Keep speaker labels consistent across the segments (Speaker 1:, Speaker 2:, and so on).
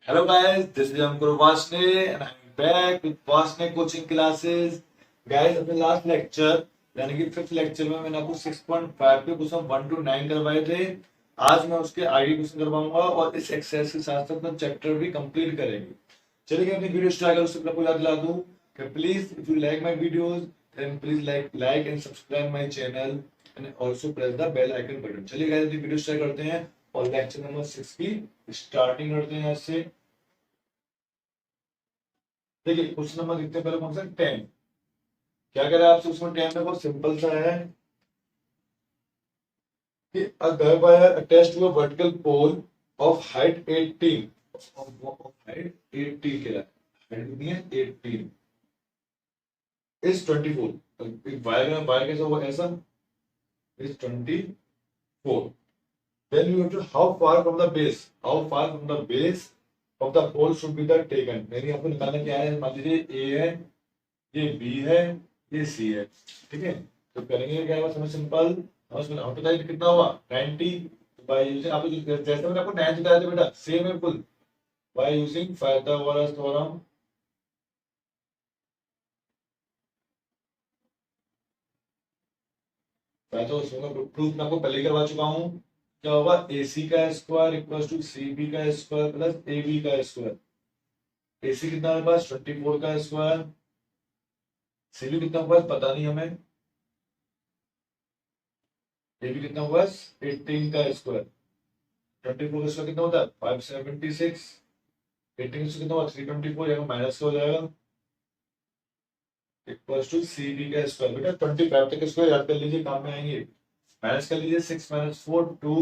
Speaker 1: Hello guys, this is Ankur Vasne and I'm back with Vasne coaching classes. Guys, अपने last lecture यानी कि fifth lecture में मैंने आपको 6.5 के क्वेश्चन 1 to 9 करवाए थे। आज मैं उसके आगे क्वेश्चन करवाऊंगा और इस एक्सरसाइज के साथ साथ मैं चैप्टर भी कंप्लीट करेंगे। चलिए अपनी वीडियो स्टार्ट करें, उससे पहले आपको याद दिला दूं कि please if you like my videos then please like and subscribe my channel and also press the bell icon button. चलिए गाइस अपनी वीडियो स्टार्ट करते हैं और लेक्चर नंबर 6 की स्टार्टिंग करते हैं। यहाँ से देखिए क्वेश्चन नंबर लिखते हैं पहले कौन सा 10। क्या कह रहा है आपसे उसमें 10 में? बहुत सिंपल सा है कि a guy wire attached to a vertical pole of height 18 of height 18 कह रहा है, height कितनी है 18 is 24। एक वायर कैसा होगा, ऐसा is 24। then you have to how far from the base of the pole should be the taken। यानी आपको निकालना क्या है, मान लीजिए ए है, ये बी है, ये सी है, ठीक है। तो करेंगे क्या है, समझ सिंपल समझ में पता है कितना हुआ 90 बाय यूजिंग आप जैसे मैंने आपको 9 बताया था बेटा, सेम है full by using Pythagoras theorem. Pythagoras theorem का प्रूफ मैं आपको पहले ही करवा चुका हूं। क्या होगा, AC का स्क्वायर इक्वल्स टू CB का स्क्वायर प्लस AB का स्क्वायर। AC कितना हमारे पास 24 का स्क्वायर, CB कितना हुआ पता नहीं हमें, AB कितना हुआ 18 का स्क्वायर। 24 का स्क्वायर कितना होता है 576, 18 से कितना हुआ 324, यहाँ माइनस का हो जाएगा इक्वल्स टू CB का स्क्वायर। बेटा 25 तक स्क्वायर याद कर लीजिए, काम में आएंगे। माइनस कर लीजिए 6 minus 4 2,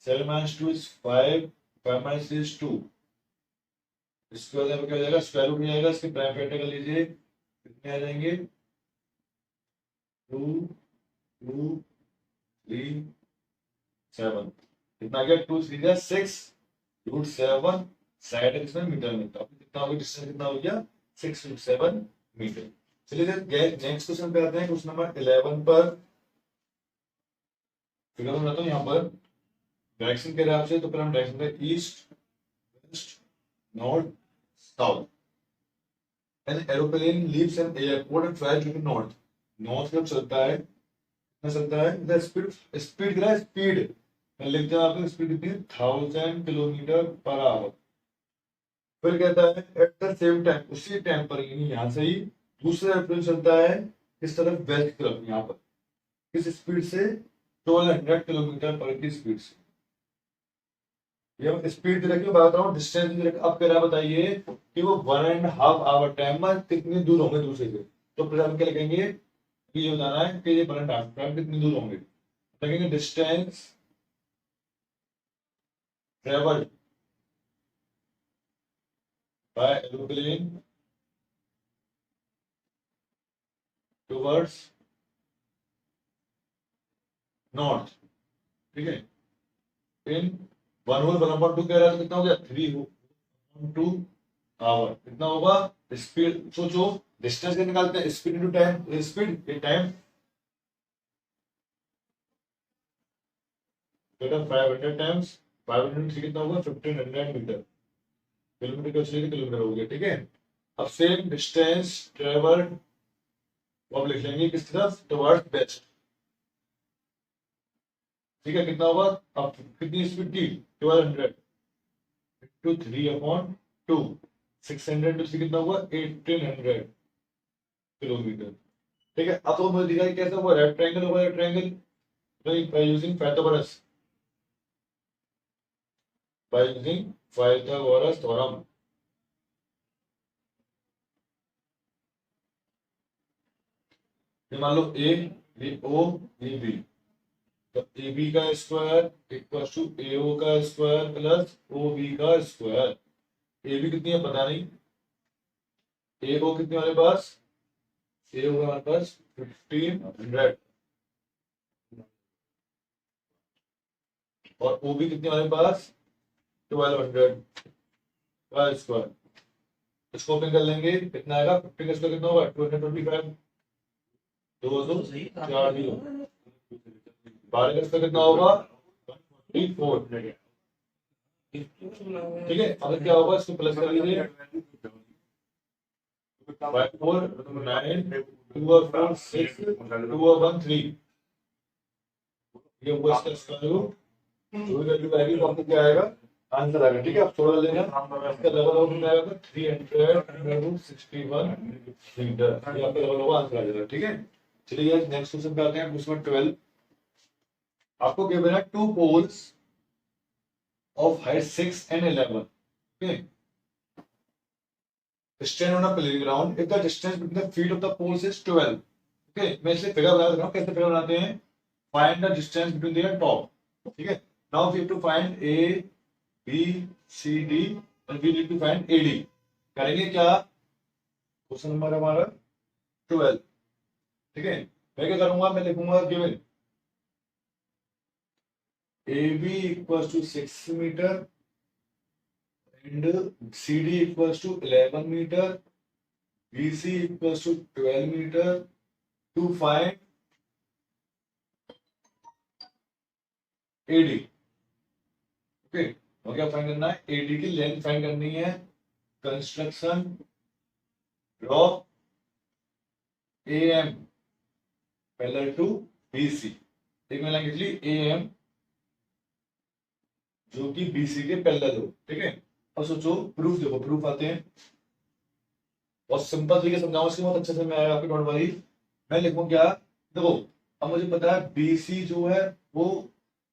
Speaker 1: 7 minus 2 is 5, 5 minus 3 is 2। इसके बाद क्या हो जाएगा, स्क्वायर रूट हो जाएगा, इसके प्राइम फैक्टर कर लीजिए, कितने आ जाएंगे 2 2 3 7। कितना आ गया 2 3 जा 6 रूट 7 साइड है इसमें मीटर में, तो कितना हो गया डिस्टेंस, कितना हो गया 6 रूट 7 मीटर। चलिए नेक्स्ट क्वेश्चन पे आते हैं, क्वेश्चन नंबर 11 पर। फिगर में बताता हूँ यहाँ पर डायरेक्शन कह रहे हैं आपसे, तो फिर हम डायरेक्शन पे east west north south. An aeroplane leaves an airport and flies to north. North की तरफ चलता है, कितना चलता है, द स्पीड स्पीड कितना है, स्पीड मैं लिखते हैं आपको, स्पीड कितनी है 1000 किलोमीटर पर आवर। फिर कहता है एट द सेम टाइम, उसी टाइम पर यानी यहाँ से ही दूसरा एरोप्लेन चलता है किस तरफ, वेस्ट की तरफ, यहाँ पर किस स्पीड से 1200 किलोमीटर पर की स्पीड से। ये स्पीड दे रखी है, बात रहा हूँ डिस्टेंस दे रखा। अब कह रहा बताइए कि वो 1.5 आवर टाइम में कितनी दूर होंगे दूसरे से। तो फिर हम क्या लिखेंगे कि ये बताना है कि ये 1.5 टाइम कितनी दूर होंगे। लिखेंगे distance travelled by aeroplane towards north, ठीक है, इन 1 होल 1/2 कह रहा है, तो कितना हो गया 3 2 आवर। कितना होगा स्पीड, सोचो डिस्टेंस के निकालते हैं, स्पीड इनटू टाइम, स्पीड ये टाइम, बेटा 500 टाइम्स 503 कितना होगा 1500 मीटर। किलोमीटर का चलिए किलोमीटर हो गया, ठीक है। अब सेम डिस्टेंस ट्रेवल अब लिख लेंगे किस तरफ, टुवर्ड्स वेस्ट, ठीक है। कितना होगा, अब कितनी स्पीड थी 1200 टू 3/2, 600 टू 3 कितना हुआ 1800 किलोमीटर, ठीक है। अब तो मुझे दिखाई कैसे हुआ, रेक्ट ट्रायंगल होगा, right triangle by using Pythagoras, by using Pythagoras theorem। ये मान लो ए, ये ओ, ये बी, तो ए बी का स्क्वायर इक्वल टू ए ओ का स्क्वायर प्लस ओ बी का स्क्वायर। ए बी कितनी है पता नहीं, ए ओ कितनी हमारे पास, ए ओ हमारे पास 1500 और ओ बी कितनी हमारे पास 1200 का स्क्वायर। इसको ओपन कर लेंगे, कितना आएगा 15 का स्क्वायर कितना होगा 225, 2 4 12 का स्क्वायर कितना होगा 24, ठीक है, अगर क्या होगा इसको प्लस कर लीजिए, 5 4 9 2 और 4 6 2 और 1 3, ये हुआ इसका स्क्वायर रूट, जो भी वैल्यू आएगी तो आपको क्या आएगा, आंसर आएगा। ठीक है, आप थोड़ा लेना, इसका लेवल ऑफ में आएगा 361 मीटर, ये आपका लेवल होगा, आंसर आ जाएगा। ठीक है, चलिए नेक्स्ट क्वेश्चन पे आते हैं, क्वेश्चन 12। आपको गिवन है two poles of height 6 and 11. Okay. Stand on a playground if the distance between the feet of the poles is 12. Okay. मैं इसलिए फिगर बना रहा हूँ, कैसे फिगर बनाते हैं, find the distance between their top. ठीक है, now we have to find A, B, C, D and we need to find AD. करेंगे क्या, क्वेश्चन नंबर हमारा 12। ठीक है, मैं क्या करूंगा, मैं लिखूंगा given AB equals to 6 meter and CD equals to 11 meter, BC equals to 12 meter to find AD. Okay, और क्या फाइंड करना है, AD की लेंथ फाइंड करनी है। Construction draw AM parallel to BC, एक में लाइन ली AM जो कि BC के पैरेलल हो। ठीक है, अब सोचो प्रूफ, देखो प्रूफ आते हैं, बहुत सिंपल तरीके से समझाऊंगा, इसके बहुत अच्छे से मैं आएगा, डोंट वरी। मैं लिखूं क्या, देखो अब मुझे पता है BC जो है वो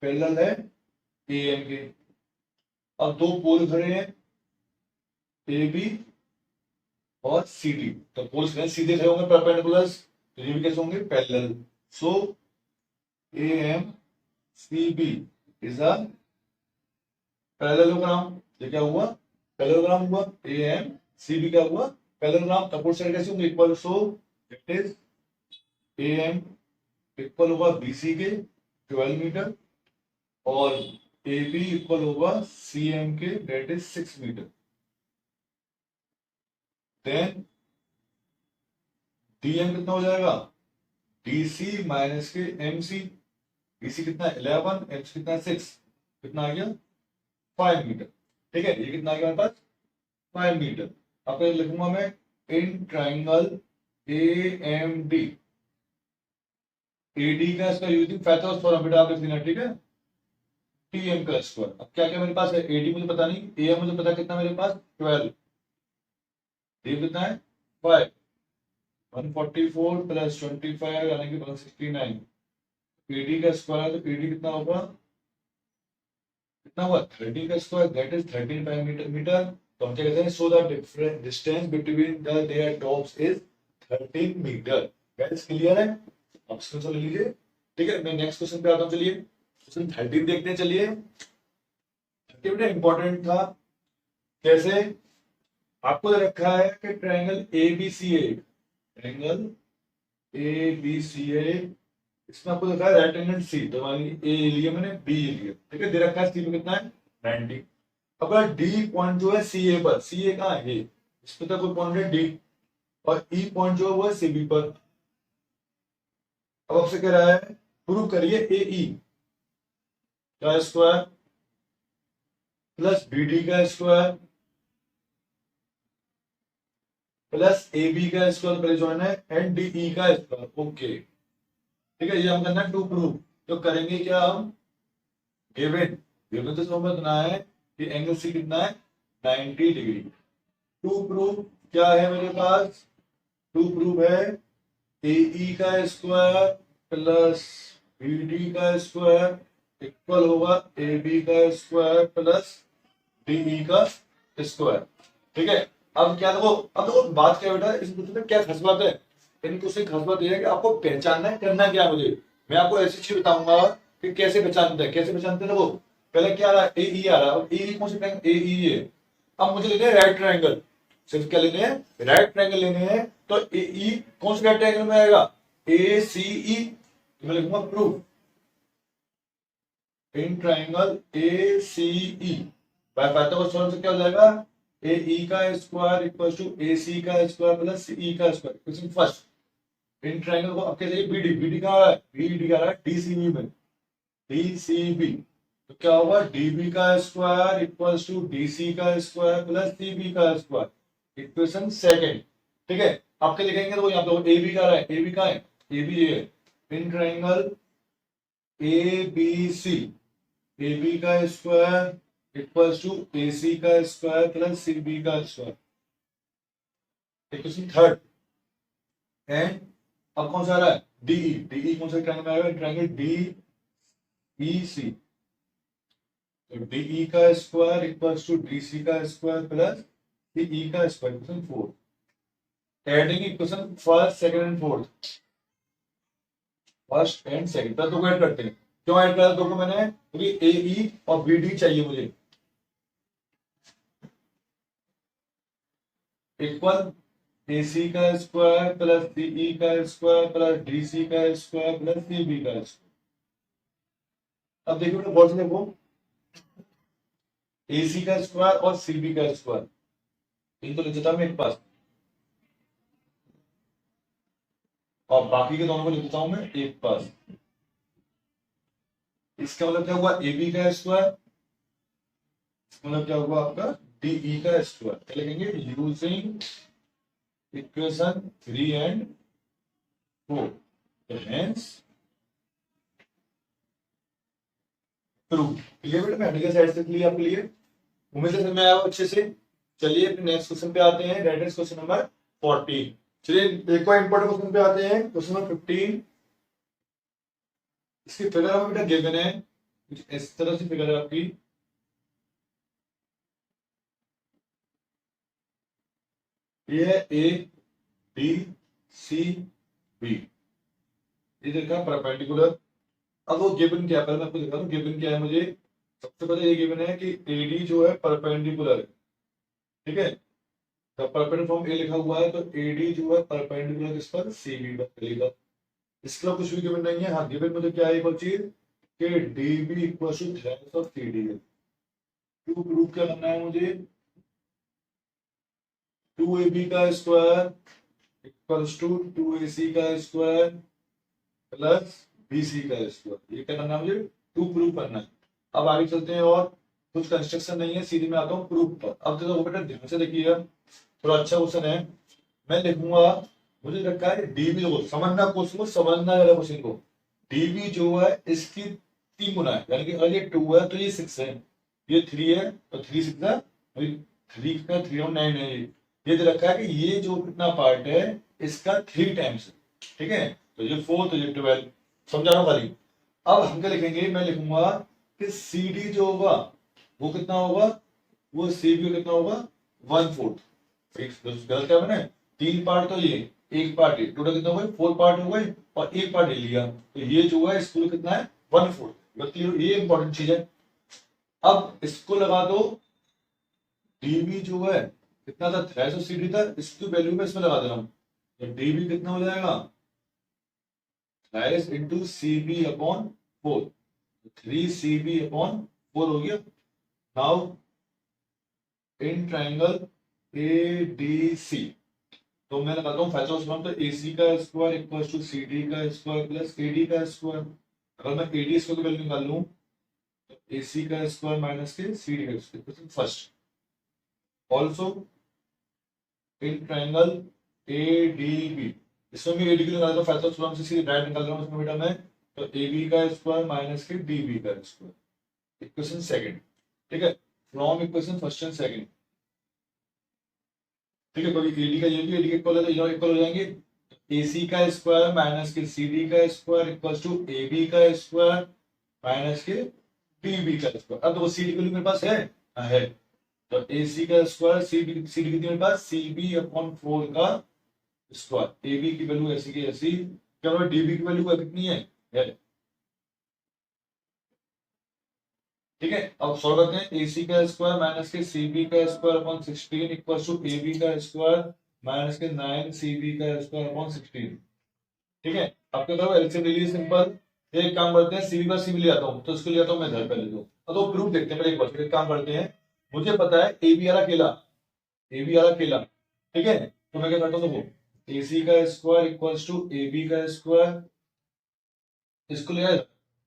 Speaker 1: पैरेलल है AM के, अब दो पोल खड़े हैं AB और CD, तो पोल्स सीधे खड़े होंगे परपेंडिकुलर, तो ये भी कैसे होंगे, parallel. So AMCB is a parallelogram. ये क्या हुआ, पैरेललोग्राम हुआ। AMCB क्या हुआ, पैरेललोग्राम। अपोजिट साइड कैसे होंगे, equal. So it is AM equal होगा BC के 12 मीटर और AB इक्वल होगा CM के, that is 6 metre. Then DM कितना हो जाएगा, DC माइनस के MC। BC कितना 11, MC कितना 6, कितना आ गया 5 मीटर। ठीक है, ये कितना आ गया हमारे पास 5 मीटर। अब लिखूंगा मैं इन ट्राइंगल AMD, AD का इसका यूजिंग फैक्टर्स फॉर्म बेटा आप लिख देना। ठीक है, TM का स्क्वायर। अब क्या क्या मेरे पास है, AD मुझे पता नहीं, AM मुझे पता कितना मेरे पास 12, DM कितना है 5, 144 प्लस 25 यानी कि 169। AD का स्क्वायर है तो AD कितना होगा, कितना हुआ 30 का स्क्वायर, दैट इज 13 मीटर। तो हम क्या कहते हैं, so the different distance between the there tops is 13 metre. Guys clear है, आप स्क्रीनशॉट ले लीजिए। ठीक है, मैं नेक्स्ट क्वेश्चन पे आता हूं। चलिए क्वेश्चन 13 देखते हैं। चलिए 13 बेटा इंपॉर्टेंट था, कैसे, आपको रखा है कि ट्रायंगल ABCA, ट्रायंगल ABCA, इसमें आपको देखा है राइट एंगल सी, तो मान लीजिए A लिया मैंने, B लिया। ठीक है, दे रखा है सी पे कितना है 90। अगर डी पॉइंट जो है CA पर, CA कहाँ है, इस पे तो कोई पॉइंट है D, और E पॉइंट जो है वो है CB पर। अब आपसे कह रहा है प्रूव करिए AE का स्क्वायर प्लस BD का स्क्वायर प्लस AB का स्क्वायर, पहले जो है एंड DE का स्क्वायर। ओके, ठीक है, ये हम करना है टू प्रूव। तो करेंगे क्या हम, गिवन गिवन तो समझना है कि एंगल सी कितना है 90 डिग्री। टू प्रूव क्या है मेरे पास, टू प्रूव है AE का स्क्वायर प्लस BD का स्क्वायर इक्वल होगा AB का स्क्वायर प्लस DE का स्क्वायर। ठीक है, अब क्या देखो, अब देखो बात क्या बेटा, इस क्वेश्चन में क्या खास बात है, इनको से खास बात यह है कि आपको पहचानना है, करना क्या है मुझे, मैं आपको ऐसी चीज बताऊंगा कि कैसे पहचानते हैं, कैसे पहचानते हैं। देखो पहले क्या आ रहा है, AE आ रहा है, AE कौन से ट्रायंगल AE है। अब मुझे लेने हैं राइट ट्रायंगल, सिर्फ क्या लेने हैं, राइट ट्रायंगल लेने हैं। तो AE कौन से राइट ट्रायंगल में आएगा, ACE। तो मैं लिखूंगा proof in triangle ACE by Pythagoras theorem से क्या हो जाएगा, AE का स्क्वायर इक्वल टू AC का स्क्वायर प्लस CE का square. Question first, in triangle को अब क्या चाहिए, BD, BD का है, BD आ रहा है DCB में, DCB तो क्या होगा, डीबी का स्क्वायर इक्वल्स टू डीसी का स्क्वायर प्लस सीबी का स्क्वायर, इक्वेशन सेकंड। ठीक है, आप क्या लिखेंगे, तो यहाँ पे ए बी का है, ए बी का है, ए बी ये है in triangle A B C, A B का square equals to A C का स्क्वायर प्लस सी बी का स्क्वायर, इक्वेशन थर्ड। एंड अब कौन सा आ रहा है, डीई, डीई कौन सा ट्राइंगल में आएगा, ट्राइंगल डी ई सी, तो डीई का स्क्वायर इक्वल्स टू डीसी का स्क्वायर प्लस डीई का square, equation fourth. Adding equation first second and fourth, first and second दो को ऐड करते हैं। क्यों ऐड करा दो को मैंने, क्योंकि ए ई और बी डी चाहिए मुझे, इक्वल ए सी का स्क्वायर प्लस डीई का स्क्वायर प्लस डीसी का स्क्वायर प्लस सीबी का स्क्वायर। अब देखिए बेटा बहुत से देखो, ए सी का स्क्वायर और सीबी का स्क्वायर, इनको लिख देता हूं मैं एक पास, और बाकी के दोनों को लिख देता हूं मैं एक पास। इसका मतलब क्या हुआ, ए बी का स्क्वायर, मतलब क्या हुआ आपका डीई का स्क्वायर, क्या लिखेंगे, using equation 3 and 4, hence prove. Clear बेटा, मैंने साइड से क्लियर आपके लिए, उम्मीद है समझ में आया हो अच्छे से। चलिए फिर नेक्स्ट क्वेश्चन पे आते हैं, दैट इज क्वेश्चन नंबर 14। चलिए एक और इंपॉर्टेंट क्वेश्चन पे आते हैं, क्वेश्चन नंबर 15। इसकी फिगर हमें बेटा गिवन है, कुछ इस तरह से फिगर है आपकी, ये है ए बी सी बी, ये देखा परपेंडिकुलर। अब वो गिवन क्या है, पहले मैं आपको दिखा दूं गिवन क्या है मुझे। सबसे पहले ये गिवन है कि एडी जो है परपेंडिकुलर है, ठीक है, तो परपेंडिकुलर फॉर्म ए लिखा हुआ है, तो एडी जो है परपेंडिकुलर किस पर, सीबी पर चलेगा। इसके अलावा कुछ भी गिवन नहीं है। हाँ गिवन मुझे क्या है, एक और चीज कि DB equal to thirds of CD है। टू प्रूफ क्या करना है मुझे, 2ab का स्क्वायर इक्वल्स टू 2ac का स्क्वायर प्लस bc का स्क्वायर, ये क्या करना है मुझे, टू प्रूफ करना है। अब आगे चलते हैं, और कुछ कंस्ट्रक्शन नहीं है, सीधे मैं आता हूँ प्रूफ पर। अब देखो बेटा ध्यान से देखिएगा, थोड़ा अच्छा क्वेश्चन है। मैं लिखूंगा, मुझे लगता है डीबी, देखो समझना क्वेश्चन को, समझना जरा क्वेश्चन को। डीबी जो है इसकी 3 गुना है, यानी कि अगर ये 2 है तो ये 6 है, ये 3 है तो 3 6 है, 3 का 3 और 9 है। ये दे रखा है कि ये जो कितना पार्ट है इसका 3 टाइम्स, ठीक है, तो ये 4 तो ये 12, समझा रहा हूं खाली। अब हम क्या लिखेंगे, मैं लिखूंगा कि सी डी जो होगा वो कितना होगा, वो सी बी कितना होगा, 1/4। गलत क्या मैंने, 3 पार्ट तो ये, एक पार्ट ये, टोटल कितना हो गए, 4 पार्ट हो गए, और एक पार्ट ले लिया, तो ये जो है इसको कितना है, 1/4। ये इंपॉर्टेंट चीज है। अब इसको लगा दो, डीबी जो है कितना था, थ्रेस और सीडी था, इसकी वैल्यू में इसमें लगा दे रहा हूं, तो डीबी कितना हो जाएगा, thrice into CB upon 4, 3cb upon 4 हो गया। Now in triangle A D C, तो मैं लगाता हूँ फैक्टर ऑफ तो ए सी का square equal to C D का स्क्वायर प्लस ए डी का स्क्वायर। अगर मैं ए डी स्क्वायर की वैल्यू निकाल लूं, तो ए सी का स्क्वायर माइनस के सी डी का square, first also in triangle A D B, इसमें भी ए डी की निकाल रहा हूँ, फैक्टर ऑफ से सीधे डायरेक्ट निकाल रहा हूँ इसमें बेटा मैं, तो ए बी का स्क्वायर माइनस के डी बी का स्क्वायर, इक्वेशन सेकंड, ठीक है, from equation first and second, ठीक है, क्योंकि एडी का ये भी एडी के इक्वल है तो ये इक्वल हो जाएंगे। AC का स्क्वायर माइनस के CD का स्क्वायर इक्वल्स टू AB का स्क्वायर माइनस के DB का स्क्वायर। अब देखो CD की वैल्यू मेरे पास है, हाँ है, तो AC का स्क्वायर CD कितनी मेरे पास, CB अपॉन 4 का स्क्वायर, AB की वैल्यू ऐसी की ऐसी, क्या मतलब DB की वैल्यू कितनी है। ठीक है, अब सॉल्व करते हैं, AC का स्क्वायर माइनस के CB का square upon 16 equals to AB का स्क्वायर माइनस के 9CB का स्क्वायर अपॉन 16, ठीक है। अब क्या करो, एलसीएम ले लीजिए सिंपल। एक काम करते हैं, सीबी का सीबी ले आता हूं, तो इसको ले आता हूं मैं इधर, पहले तो प्रूफ देखते हैं पहले एक बार, फिर एक काम करते हैं। मुझे पता है ए बी वाला अकेला, ए बी वाला अकेला, ठीक है, तो मैं क्या करता हूं, देखो AC का स्क्वायर इक्वल्स टू AB का स्क्वायर, इसको ले आया,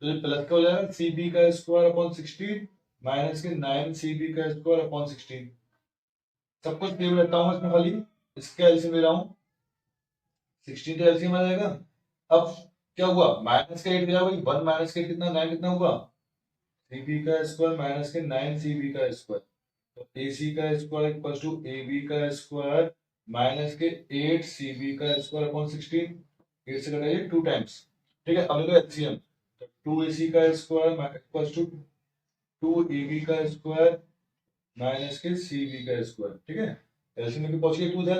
Speaker 1: तो ये प्लस का हो जाएगा सी बी का स्क्वायर अपॉन 16 माइनस के 9 सी बी का स्क्वायर अपॉन 16। सब कुछ सेव रहता हूँ इसमें, खाली इसका एलसीएम ले रहा हूँ, 16 तो एलसीएम आ जाएगा। अब क्या हुआ, माइनस का 8 हो जाएगा, 1 माइनस के कितना 9 कितना हुआ, सी बी का स्क्वायर माइनस के 9 सी बी का स्क्वायर, तो ए सी का square equal to A B का स्क्वायर माइनस के 8 सी बी का स्क्वायर अपॉन 16, 8 से कटाइए 2 टाइम्स। ठीक है, अब देखो एलसीएम, तो 2 ए सी का square equal to 2 A B का स्क्वायर माइनस के सी बी का स्क्वायर। ठीक है, एलसीएम में भी पहुंच गए 2 इधर।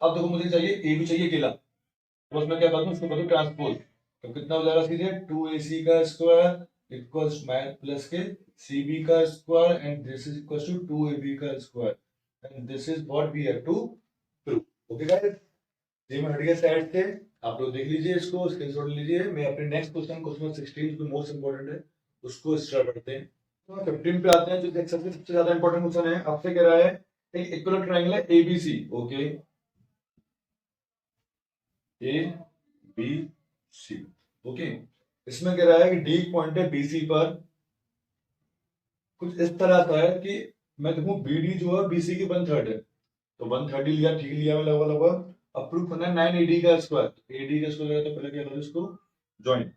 Speaker 1: अब देखो मुझे चाहिए ए बी चाहिए अकेला, तो उसमें क्या बात उसको बदलो ट्रांसपोज, तो कितना हो जाएगा सीधे 2 ए सी का स्क्वायर इक्वल्स प्लस के सी बी का square and this is equals to 2 A B का square and this is what we have to prove. Okay guys, ये मैं हट गया साइड से, आप लोग देख लीजिए इसको, स्क्रीनशॉट लीजिए। मैं अपने नेक्स्ट क्वेश्चन, क्वेश्चन 16 जो मोस्ट इंपोर्टेंट है उसको स्टार्ट करते हैं। तो 15 पे आते हैं, जो देख सकते हैं सबसे ज्यादा इंपॉर्टेंट क्वेश्चन है। आपसे कह रहा है एक इक्विलैटरल ट्रायंगल है ABC, okay, A B C, okay. इसमें कह रहा है कि डी पॉइंट है बीसी पर, कुछ इस तरह का है कि मैं देखूं बीडी जो है बीसी की 1/3 है, तो 1/30 लिया, ठीक लिया मैं लगभग लगभग। अब प्रूफ करना है 9 एडी का स्क्वायर, एडी का स्क्वायर तो पहले क्या करो इसको ज्वाइन,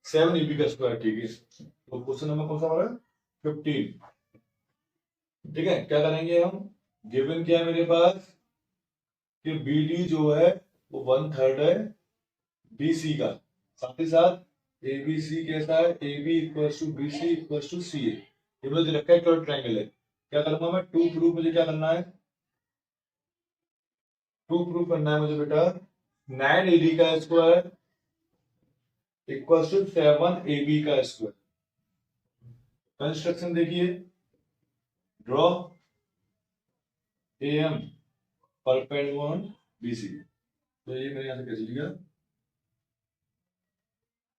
Speaker 1: 7 एबी का स्क्वायर, ठीक है। तो क्वेश्चन नंबर कौन सा हमारा 15। ठीक है, क्या करेंगे हम, गिवन क्या है मेरे पास कि बीडी जो है वो 1/3 है बीसी का, साथ ही साथ एबीसी कैसा है, A B equal to B C equal to C A, ये मुझे रखा है कर्व ट्रायंगल है। क्या करूंगा मैं, टू प्रूफ, मुझे क्या करना है, टू प्रूफ करना है मुझे बेटा, 9 एडी का square equal to 7 A B का स्क्वायर। कंस्ट्रक्शन देखिए, draw A M perpendicular BC, तो ये मैंने यहां से कैसे लिया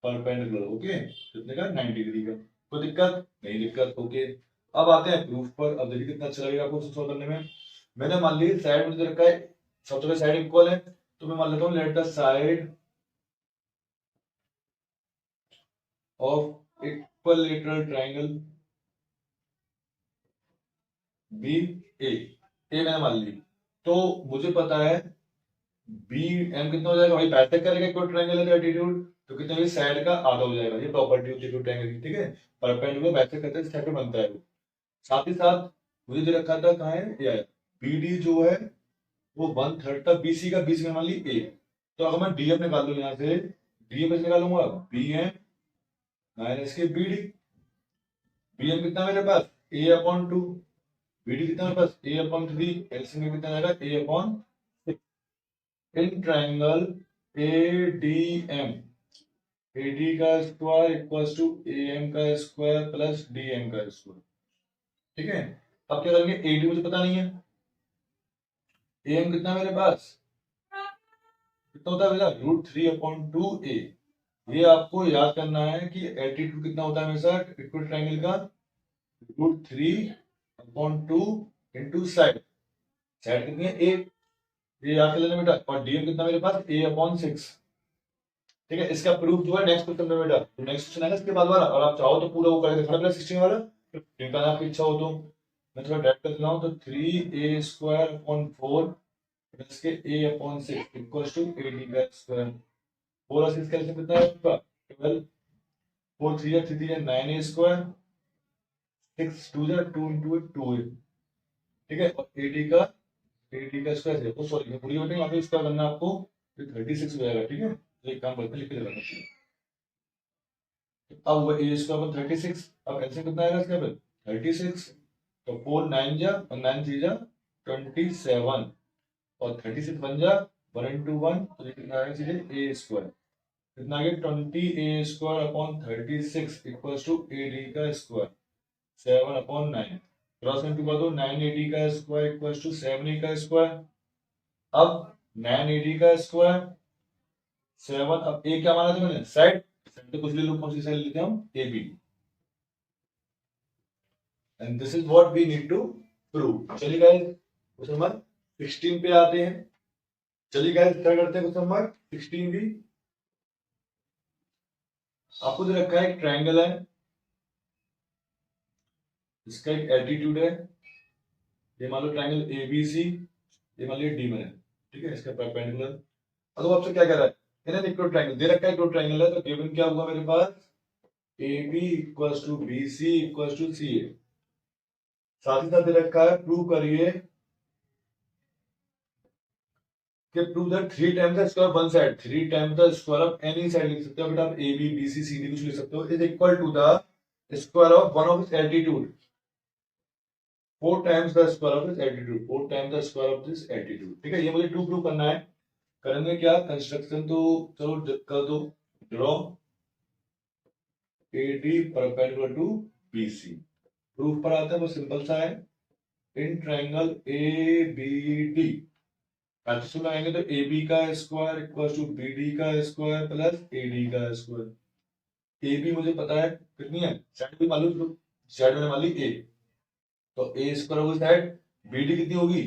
Speaker 1: परपेंडिकुलर, ओके, कितने का 90 डिग्री का, कोई दिक्कत नहीं, दिक्कत, ओके। अब आते हैं प्रूफ पर। अब देखिए कितना अच्छा लगेगा आपको सॉल्व करने में। मैंने मान ली साइड मुझे रखा है, सबसे पहले साइड इक्वल है, तो मैं मान लेता हूं let the side of equilateral triangle be a मैंने मान ली। तो मुझे पता है बी एम कितना हो जाएगा भाई, बैठक करेगा इक्वल ट्रायंगल का एटीट्यूड, तो कितना भी साइड का आधा हो जाएगा, ये प्रॉपर्टी होती है ट्रायंगल की। ठीक है, परपेंडिकुलर बैठक करते हैं साइड पे बनता है वो। साथ ही साथ मुझे जो रखा था कहाँ है, ये बी डी जो है वो 1/3 था बीसी का, बीसी में मान ली ए, तो अगर मैं डीएम निकाल लूँ यहाँ से, डीएम निकालूंगा बी एम माइनस के बी डी, बी एम कितना मेरे पास ए अपॉन 2, बी डी कितना मेरे पास ए अपॉन 3, एलसीएम में कितना आएगा A upon 6। In triangle A D M, A D का square equals to A M का स्क्वायर प्लस डी एम का स्क्वायर। ठीक है, अब क्या करेंगे, ए डी मुझे पता नहीं है, ए एम कितना मेरे पास कितना होता है बेटा √3/2a। ये आपको याद करना है कि एल्टीट्यूड कितना होता है हमेशा इक्वल ट्रायंगल का, √3/2 इंटू साइड, साइड कितनी है ए, ये याद कर लेना बेटा, और डीएम कितना मेरे पास a/6। ठीक है, इसका प्रूफ जो है नेक्स्ट क्वेश्चन में बेटा, तो नेक्स्ट क्वेश्चन आएगा इसके बाद वाला, और आप चाहो तो पूरा वो करके दिखाना पड़ेगा 16 वाला, जिनका आपकी इच्छा हो तो। मैं थोड़ा डायरेक्ट कर देता हूँ, तो 3a² प्लस के a/6 equals to A D का स्क्वायर, 4 और 6 कैंसिल कितना है आपका 12, 4 3 या 3 या 9a², 6 2 या 2 इंटू 2a। ठीक है, और ए डी का स्क्वायर है, तो सॉरी पूरी बटेंगे वहां पे स्क्वायर करना है आपको, तो 36 हो जाएगा। ठीक है, तो एक काम करते हैं, लिख के लगाना चाहिए। अब वो ए स्क्वायर पर 36, अब एलसीएम कितना आएगा इसका फिर 36, तो 4 9 जा और 9 3 जा 27, और 36 बन जा 1 इंटू 1, तो ये कितना आएगा सीधे ए स्क्वायर, कितना आ गया 20a² upon 36 equals to A D का स्क्वायर 7/9, क्रॉस इंटू कर दो 9ad का स्क्वायर इक्वल्स टू 7a का स्क्वायर। अब 9ad का स्क्वायर 7, अब ए क्या माना था मैंने साइड, साइड तो कुछ भी लो, कौन सी साइड लेते हैं हम A B, and this is what we need to prove. चलिए गाइस क्वेश्चन नंबर 16 पे आते हैं। चलिए गाइस स्टार्ट करते हैं क्वेश्चन नंबर 16 भी। आपको दे रखा है एक ट्रायंगल है, इसका एक एल्टीट्यूड है, ये मान लो ट्रायंगल एबीसी, ये मान लो डी में है, ठीक है, इसका परपेंडिकुलर। अब तो आपसे क्या कह रहा है, इन्हें इक्वल ट्रायंगल दे रखा है, इक्वल ट्रायंगल है, तो गिवन क्या होगा मेरे पास, A B equals to B C equals to C A. साथ ही साथ दे रखा है प्रूव करिए कि prove that 3 times the square of one side, 3 times the square of any side लिख सकते हो बेटा आप, A B B C C D कुछ लिख सकते हो, is equal to the square of one of its altitude, 4 times the square of this altitude, 4 times the square of this altitude. ठीक है, ये मुझे टू प्रूव करना है। करेंगे क्या, कंस्ट्रक्शन तो चलो कर दो, draw AD perpendicular to BC। Proof पर आता है वो सिंपल सा है, इन ट्रायंगल ABD ऐसे सुनाएंगे तो AB का स्क्वायर इक्वल टू BD का स्क्वायर प्लस AD का स्क्वायर। AB मुझे पता है कितनी है, साइड भी मालूम, साइड मैंने मान ली A, तो A स्क्वायर होगी साइड, BD कितनी होगी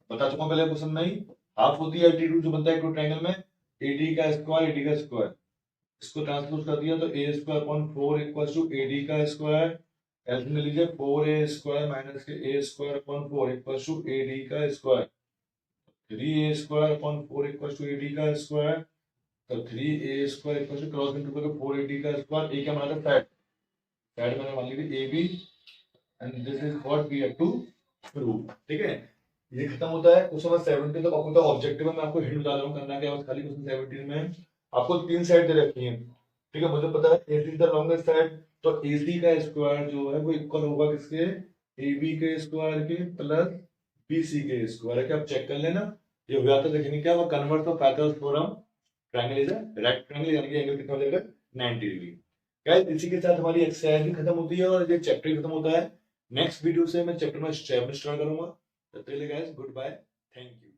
Speaker 1: बता चुका पहले क्वेश्चन में ही, हाफ होती है एल्टीट्यूड जो बनता है एक ट्रायंगल में, AD का स्क्वायर AD का स्क्वायर, इसको ट्रांसपोज कर दिया तो A square upon 4 equal to AD का स्क्वायर, एल्सियम ले लीजिए 4a स्क्वायर माइनस के a square upon 4 equal to AD का square, 3a square upon 4 equal to AD का स्क्वायर, तो 3a square equal to cross into करके 4ad का square, ए क्या बना था साइड, साइड मैंने मान ली थी ab, and this is what we have to prove. ठीक है, ये खत्म होता है क्वेश्चन नंबर 17 तक। आपको तो ऑब्जेक्टिव में मैं आपको हिंट बता रहा हूं करना क्या है, बस खाली क्वेश्चन 17 में आपको तीन साइड दे रखी है, ठीक है, मुझे पता है AC is the longest side, तो AC का स्क्वायर जो है वो इक्वल होगा किसके, AB के स्क्वायर के प्लस BC के स्क्वायर है, क्या आप चेक कर लेना, ये हो जाता है, देखने क्या वो convert of Pythagoras theorem, triangle is a right triangle, यानी कि एंगल कितना हो जाएगा 90 डिग्री। गाइस इसी के साथ हमारी एक्सरसाइज भी खत्म होती है और ये चैप्टर भी खत्म होता है। नेक्स्ट वीडियो से मैं चैप्टर नंबर 7 स्टार्ट करूंगा, तब तक के लिए guys goodbye, thank you.